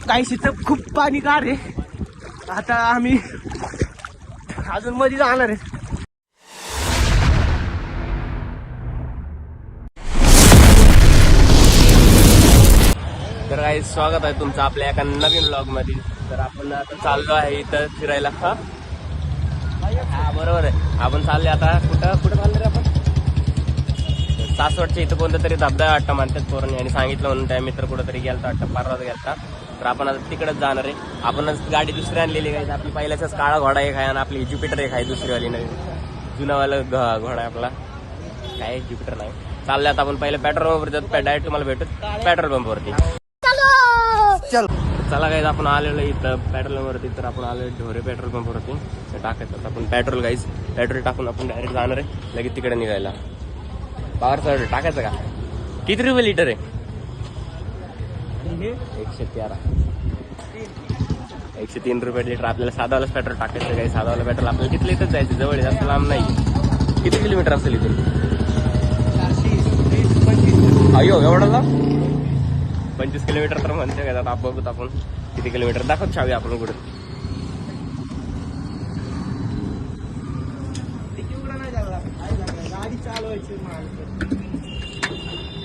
काही शेतात खूप पाणी गार आहे. आता आम्ही अजून मध्ये जाणार आहे. तर काही स्वागत आहे तुमचं आपल्या एका नवीन ब्लॉग मध्ये. तर आपण आता चाललो आहे इथं फिरायला. हा बरोबर आहे. आपण चालले आता कुठं चाललो रे आपण? सासवडच्या इथं कोणतं तरी धबधबा वाटतं म्हणतात पोरांनी आणि सांगितलं म्हणून त्या मित्र कुठं तरी गेलता वाटतं, परवा गेलता. तर आपण आता तिकडेच जाणार आहे. आपणच गाडी दुसरी आणलेली आहे. आपली पहिल्याचाच काळा घोडा एक आहे आणि आपली ज्युपिटर एक आहे दुसरीवाली नवीन. जुनावाला घोडा आहे आपला, काय ज्युपिटर नाही. चाललं आता आपण पहिले पेट्रोल पंपवर जातो. डायरेक्ट तुम्हाला भेटू पेट्रोल पंपवरती. चला गाईज आपण आलेलो इथं पेट्रोल पंपवरती. तर आपण आलो ढोरे पेट्रोल पंपवरती. टाकायचं आपण पेट्रोल गाईज. पेट्रोल टाकून आपण डायरेक्ट जाणार आहे लगेच तिकडे निघायला. पॉवर चार्जर टाकायचं का? किती रुपये लिटर आहे? 113 103 रुपये लिटर. आपल्याला साधावालाच पेट्रोल टाकायचं काही. साधावाला पेट्रोल आपल्याला तिथलं इथंच जायचं, जवळ जास्त लांब नाही. किती किलोमीटर असेल इथून? अयो एवढा लांब? 25 किलोमीटर तर म्हणते का. आता बघूत आपण किती किलोमीटर. दाखवत छावी आपण कुठं.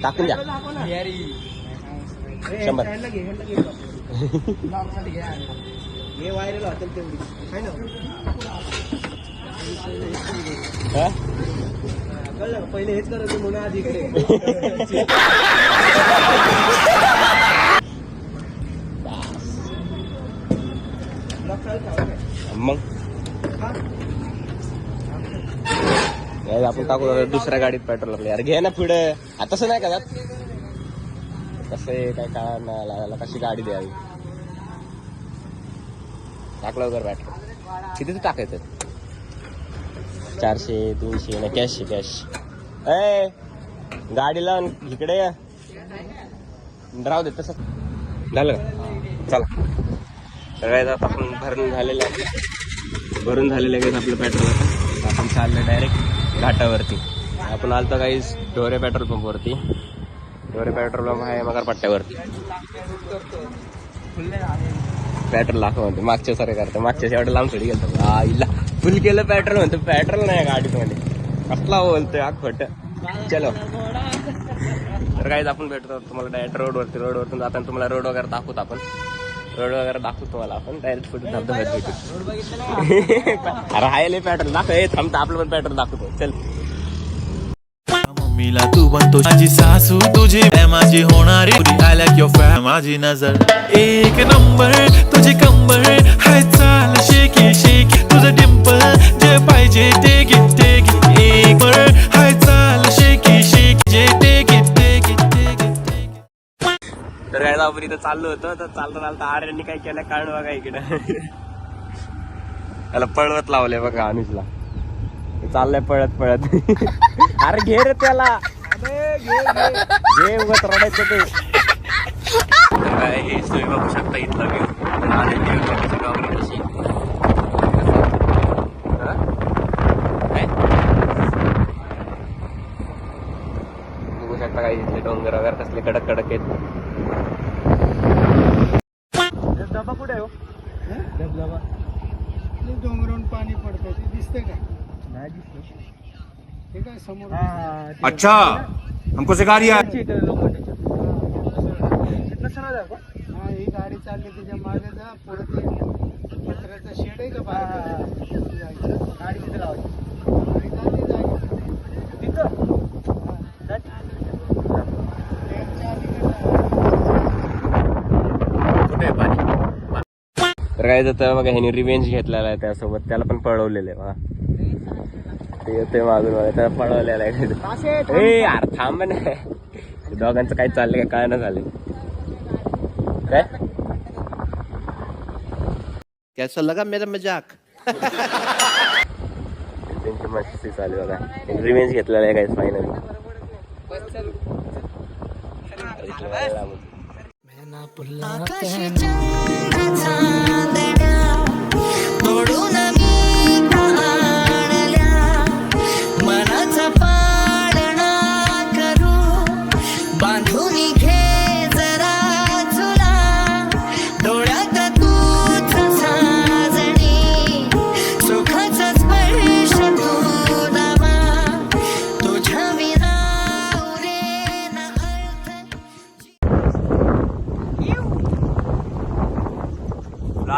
टाकून द्या 100. हे व्हायरल होतं तेवढी आहे ना. कळलं पहिले हेच करत म्हणून आज इकडे. मग आपण टाकू दुसऱ्या गाडीत पेट्रोल आपल्या. यार घे ना पुढे. तसं नाही का कसं आहे काय कळा कशी गाडी द्यावी. टाकलं वगैरे पेट्रोल किती टाकायचं? 400 300 ना कॅश गाडी लावून इकडे राहू दे तसं. झालं का? चला तर काय आपण भरून झालेलं आहे आपलं पेट्रोल. आता आपण चाललं डायरेक्ट घाटावरती. आपण आलतो काही ढोरे पेट्रोल पंपवरती. ढोरे पेट्रोल पंप आहे मगरपट्ट्यावरती. पेट्रोल दाखव म्हणतो मागच्या सारे करतो. मागच्या एवढं लांब थोडी गेलं आईला फुल केलं पेट्रोल म्हणतो. पेट्रोल नाही गाडीत मध्ये. कसला बोलतोय हा खोटं. चलो तर काहीच आपण भेटतो तुम्हाला डायरेक्ट रोडवरतून जाताना तुम्हाला रोड वगैरे दाखवतो आपण. तुम्हाला आपण डायरेक्ट कुठे धबधब्यात भेटू. राहिले पेट्रोल दाखव. हे थांबतं आपलं पण पेट्रोल दाखवतो. चल मम्मीला तू बनतो माझी सासू, तुझी माझी होणारी आय लाईक युअर फॅम. माझी नजर एक नंबर, तुझी कंबर हाय चाल शेकी शेकी. तुझं डिंपल जे पाहिजे ते घे एक हाय चाल शेकी शेकी जे ते घे. तर काय आपण इथं चाललो होतो. तर चालता आर्यांनी काय केलं कारण बघा इकडे. त्याला पळवत लावले बघा अनुजला. चाललंय पळत. अरे घे रे त्याला. घे उगत रडायचं ते. हे सोय बघू शकता इथला व्ह्यू. बघू शकता काही इथले डोंगर वगैरे कसले कडक आहेत. धबधबा कुठे आहे? धबधबा डोंगरावरून पाणी पडतं ते दिसतंय का? नाही दिसत. हे काय समोर. अच्छा हमको सिखा रिया है. ही गाडी चालली त्याच्या मागे जा. पुढे ते पत्र्याचा शेड आहे का गाडी तिथे लावायची. गाडी चालली तिथं. तर काय जातं बघा ह्यानी रिवेंज घेतलेला आहे त्यासोबत. त्याला पण पळवलेलं आहे बघा. ते येतोय मागून बघा त्याला पळवलेलं आहे. ए यार थांब ना. दोघांचं काय चाललंय काय ना झालंय काय. कैसा लगा मेरा मजाक? त्यांची मस्ती चालू बघा. रिवेंज घेतलेला आहे काय फायनली.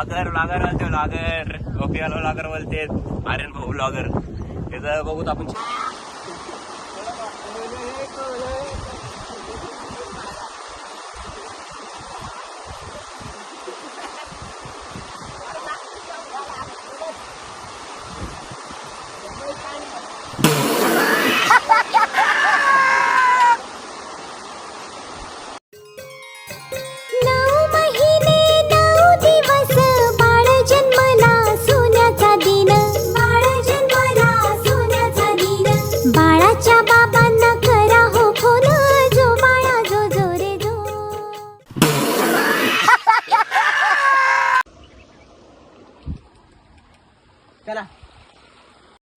व्लॉगर बोलते व्लॉगर, गोपीवाला व्लॉगर बोलते, आर्यन भाऊ व्लॉगर. त्याचं बघूत आपण.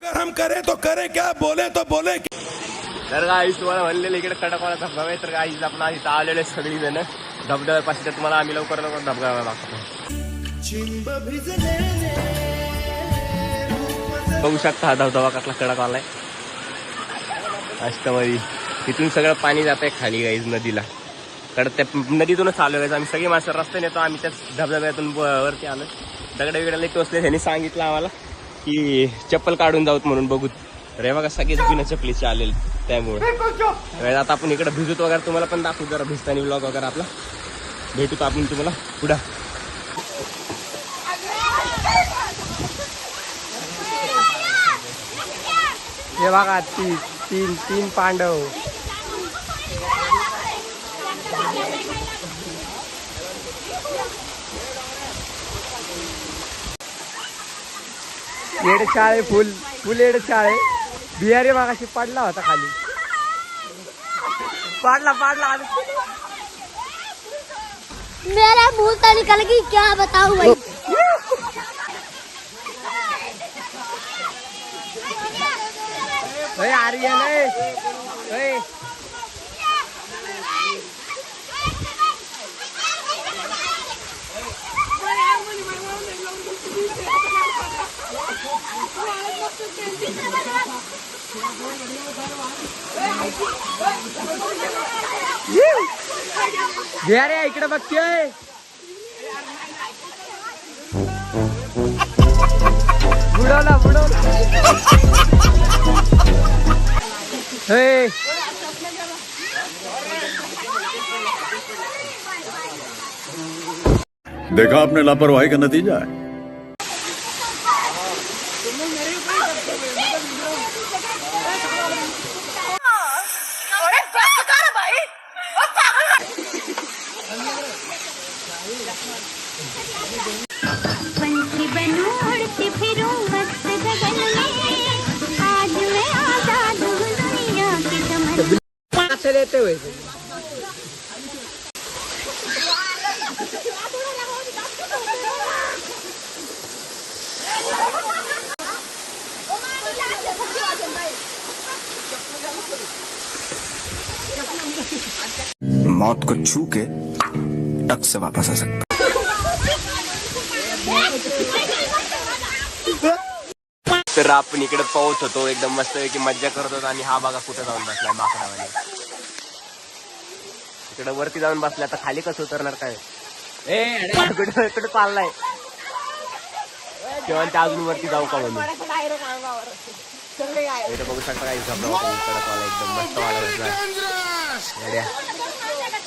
अगर हम करें तो करें क्या, बोले तो बोले. तर गाईस तुम्हाला म्हणलेलं इकडे कडकवाला धबधबा आहे. तर गाईस आपण इथं आलेले सगळी जण धबधब्यापाशी. तर तुम्हाला आम्ही लवकर धबधबा दाखवतो. बघू शकता हा धबधबा कसला कडकवाला आहे. अष्टमधी तिथून सगळं पाणी जात आहे खाली गाईस नदीला. त्या नदीतूनच चालू आहे. आम्ही सगळी माणसं रस्त्याने येतो. आम्ही त्याच धबधब्यातून वरती आलो. दगड वेगळ्याला टोचले. त्यांनी सांगितलं आम्हाला की चप्पल काढून जाऊत म्हणून. बघू रे बघा सगळेच बिना चपलीचे आलेले. त्यामुळे आता आपण इकडे भिजत वगैरे तुम्हाला पण दाखवू. जरा भिजतानी व्लॉग वगैरे आपला भेटूत आपण तुम्हाला पुढं. हे बघा तीन पांडव. येडशाळे फुल येडशाळे. बिहारी मागाशी पडला होता खाली. पाडला मेरा मुंह तो निकल गई, क्या बताऊं भाई. आर्यन घ्या रे इकडे बघतोय. बुडवला हे देखा आपने लापरवाही का नतीजा है. पंछी बनूं उड़ती फिरूं मस्त गगन में, आज मैं आजाद हूँ दुनिया की चमन. कसे देते हुए मौत को छू के टक से वापस आ सकता. तर आपण इकडे पाऊस होतो एकदम मस्त की मज्जा करत होतो. आणि हा बघा कुठे जाऊन बसलाय माकडावाने. इकडे वरती जाऊन बसलाय. आता खाली कसं उतरणार काय. कुठे चाललाय तेव्हा ते अजून वरती जाऊ का म्हणून. इथे बघू शकता काही धबधबा एकदम मस्त वाला.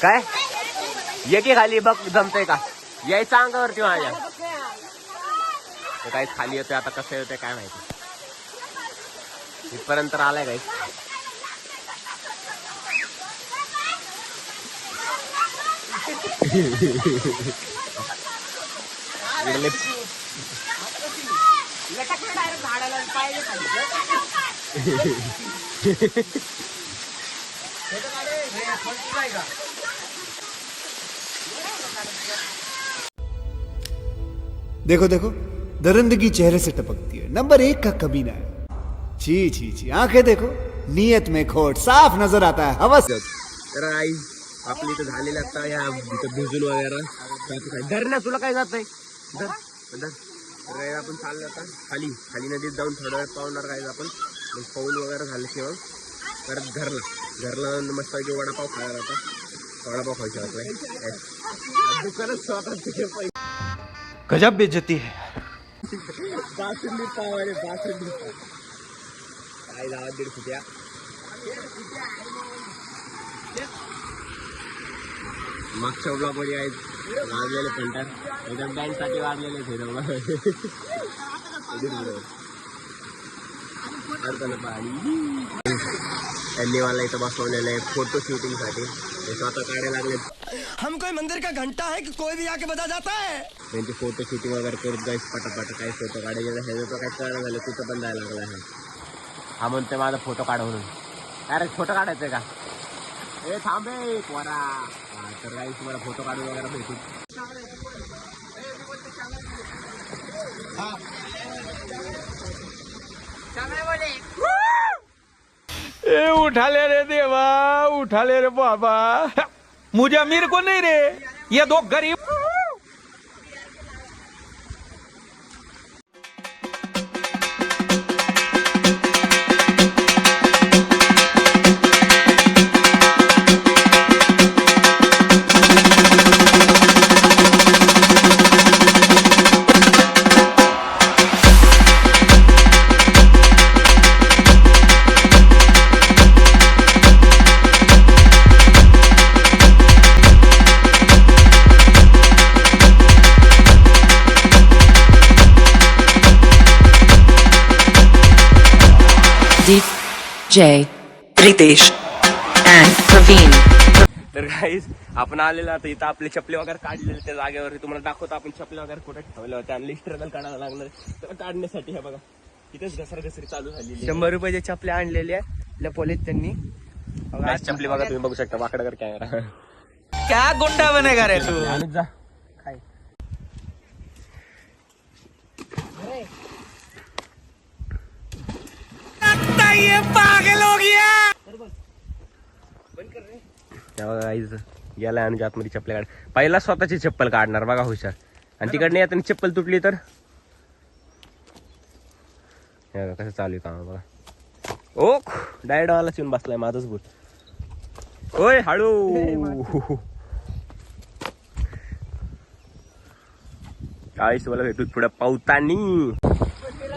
काय ये की खाली बघ जमतंय का. यायचं अंगावरती माझ्या. काहीच खाली येतोय. आता कसं येतंय काय माहिती. इथपर्यंत आलाय काही. देखो देखो दरिंदगी चेहरे से टपकती है. नंबर 1 का कमीना है. छी छी छी. आंखें देखो नियत में खोट साफ नजर आता है. हवस. तर आई आपली इथं झालेलं आता या इथं भिजून वगैरे धरण्या तुला काय जात आहे. तर आपण चाललो आता खाली नदीत जाऊन थोडा वेळ पाहणार काय आपण. पाऊल वगैरे झालं किंवा परत घरला मस्त वडापाव खायला आता. वडापाव खायचा आपला दुकानच स्वतः. गजब बेइज्जती है. बासुंदी पाव अरे बासुंदी पाव काय लावा 150 द्या. मागच्या ब्लॉग मध्ये आहेत वाजलेले पंटर एकदम बँड साठी वाजलेले त्यांनी मला इथं बसवलेलं आहे फोटो शूटिंग साठी ते स्वतः काढायला लागले. हम कोई मंदिर का घंटा है कि कोई भी आके बजा जाता है. त्यांची फोटो शूटिंग वगैरे करत जायच पटापट काय फोटो काढायचे हे तर काय कळलं झालं कुठं पण जायला लागला आहे. हा म्हणतोय माझा फोटो काढ म्हणून. अरे फोटो काढायचंय का ए थांबे पोरा. तर काही तुम्हाला फोटो काढून वगैरे भेटू. ए उठा ले रे देवा, उठा ले रे बाबा. मुझे अमीर को नहीं रे, ये दो गरीब. DJ Ritesh and Praveen. तर गाईज आपण आलेलो आता इथं आपले चपले वगैरे काढलेले त्या जागेवर तुम्हाला दाखवतो आपण चपले वगैरे कुठे ठेवले होते आणि स्ट्रगल काढायला लागणार तर काढण्यासाठी हे बघा इथेच घसरघसरी चालू झालेली. 100 रुपयाचे चपले आणलेले लपवलेत त्यांनी. चपली बघा तुम्ही बघू शकता वाकडाकर कॅमेरा. क्या गुंडा बनेगा रे तू. आणि जा गेला आणि आतमध्ये चप्पल काढ. पहिला स्वतःची चप्पल काढणार बघा हुशार. आणि तिकडनं येताना चप्पल तुटली तर कसं चालू आहे काम बघा. ओ डायरेक्ट मला येऊन बसलाय माझाच बूट. ओय हळू काय मला भेटू थोडं पावतानी.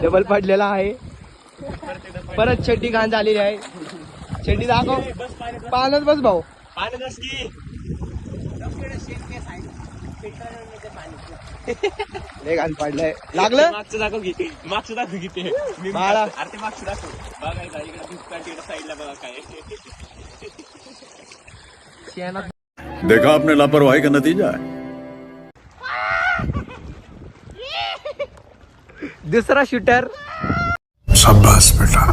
डबल पडलेला आहे. परत चड्डी घाण झालेली आहे. चड्डी दाखव. पाण्यात बस भाऊ. लय घाण पडलंय. लागलं मागचं दाखव किती मागचं दाखव किती बाळा. अरे ते मागचं दाखव बघा इकडे साईडला बघा काय. देखा आपने लापरवाही का नतीजा है. दुसरा शूटर. शाबाश बेटा.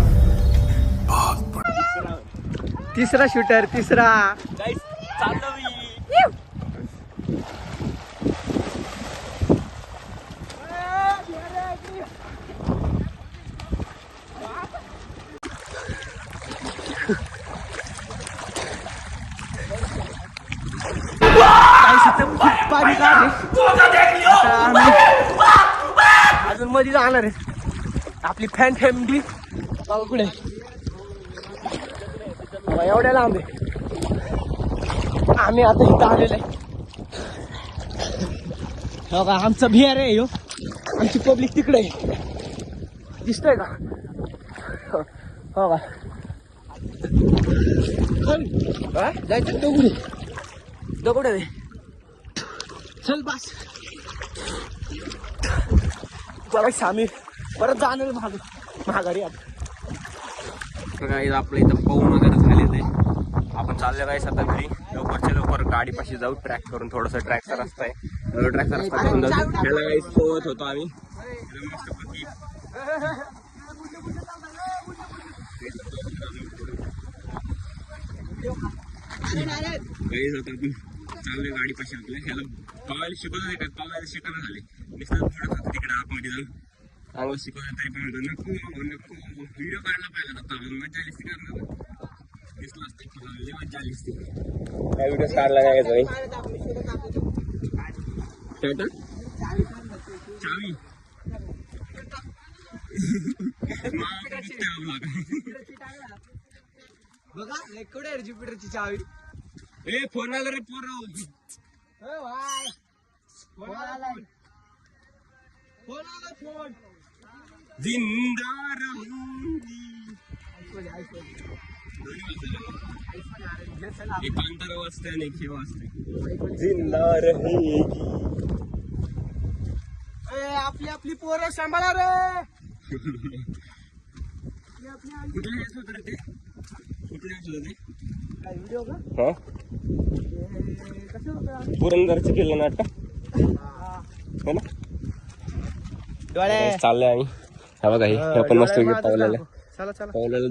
तिसरा शूटर. तिसरा. गाईस चाललो मी. पाणी अजून मध्ये जाणार आहे. आपली फॅन फॅमिली बाबा कुठे एवढ्या लांब आहे. आम्ही आता इथं आलेलो आहे. हो का आमचा बिहार आहे ह्यो. आमची पब्लिक तिकडे आहे. दिसतोय का. हो का जायचं दगुडे दगुडे. चल बस बघा सामी परत जाणार महागारी. काही आपलं इथं पाऊन वगैरे झालेलं आहे. आपण चालले काय आता घरी लवकरच्या लवकर गाडीपाशी जाऊ. ट्रॅक करून थोडंसं ट्रॅकचा रस्ता आहे. ट्रॅकचा रस्ता करून जाऊ. त्याला काही सोबत होतो आम्ही. चाललोय गाडीपाशी आपल्या ह्याला पावायला शिकवत होते का पावायला शिकवणं झाले. तिकडे आतमध्ये जाऊन चांगलं शिकवलं तरी पण नको नको व्हिडिओ काढला पाहिजे ना. मजा आली असती करणार दिसलं असतं मजा आली असती. काय व्हिडिओ काढला नाही चावी बघा कुठे ज्युपिटरची चावी. ए फोन आला रे पोरं. जिंदा रहूंगी. एक कांतारा वाजते आणि एक हे वाजते. जिंदा रहेगी. आपली आपली पोरं सांभाळा रे. कुठले येत होतं रे ते? कुठले येत होतं ते? काय व्हिडिओ का? हा कसं होतं? पुरंदरचं केलं नाटक हो ना. डोळे चाललंय आम्ही. हा बघा हे आपण मस्त पावलेलं चला चला. पावलेलं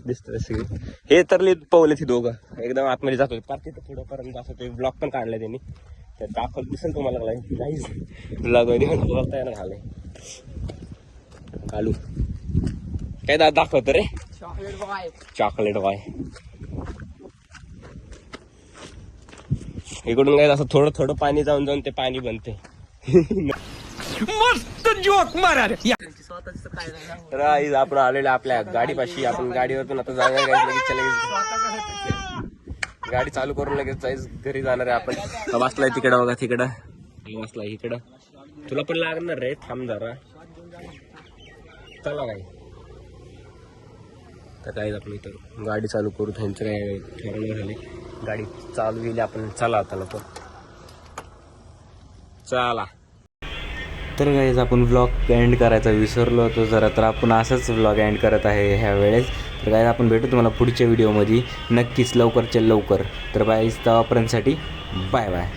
दिसतंय सगळी. हे तर पावले ती दोघं एकदम आतमध्ये जात होते. पार्टी तर थोडं पर्यंत जात होते. ब्लॉग पण काढलाय त्यांनी. तर दाखवत दिसेल तुम्हाला काहीच ब्लॉग बघता येणार झालंय. कालू काय दाखवत रे? Chocolate boy. Chocolate boy. इकडून काय असं थोडं थोडं पाणी जाऊन जाऊन ते पाणी बनते. मस्त जोक मारा रे. तर आज आपण आलेलो आपल्या गाडीपाशी. आपण गाडीवरतून आता जाणार लगेच गाडी चालू करून लगेच जायच घरी जाणार आहे आपण. बसलाय तिकडं बघा तिकडं. बसलाय इकडं. तुला पण लागणार रे. थांब जरा. चला काय तर काय आपण इथं गाडी चालू करू. त्यांचं काय ठरवलं झाले. गाडी चालू गेली आपण. चला आता लोक चला. तर गाईज आपण व्लॉग एंड करायचा विसरलो होतो जरा. तर आपण असंच व्लॉग एंड करत आहे ह्या वेळेस. तर गाईज आपण भेटू तुम्हाला पुढच्या व्हिडिओमध्ये नक्कीच लवकरच्या लवकर. तर बाईज तेव्हापर्यंतसाठी बाय बाय.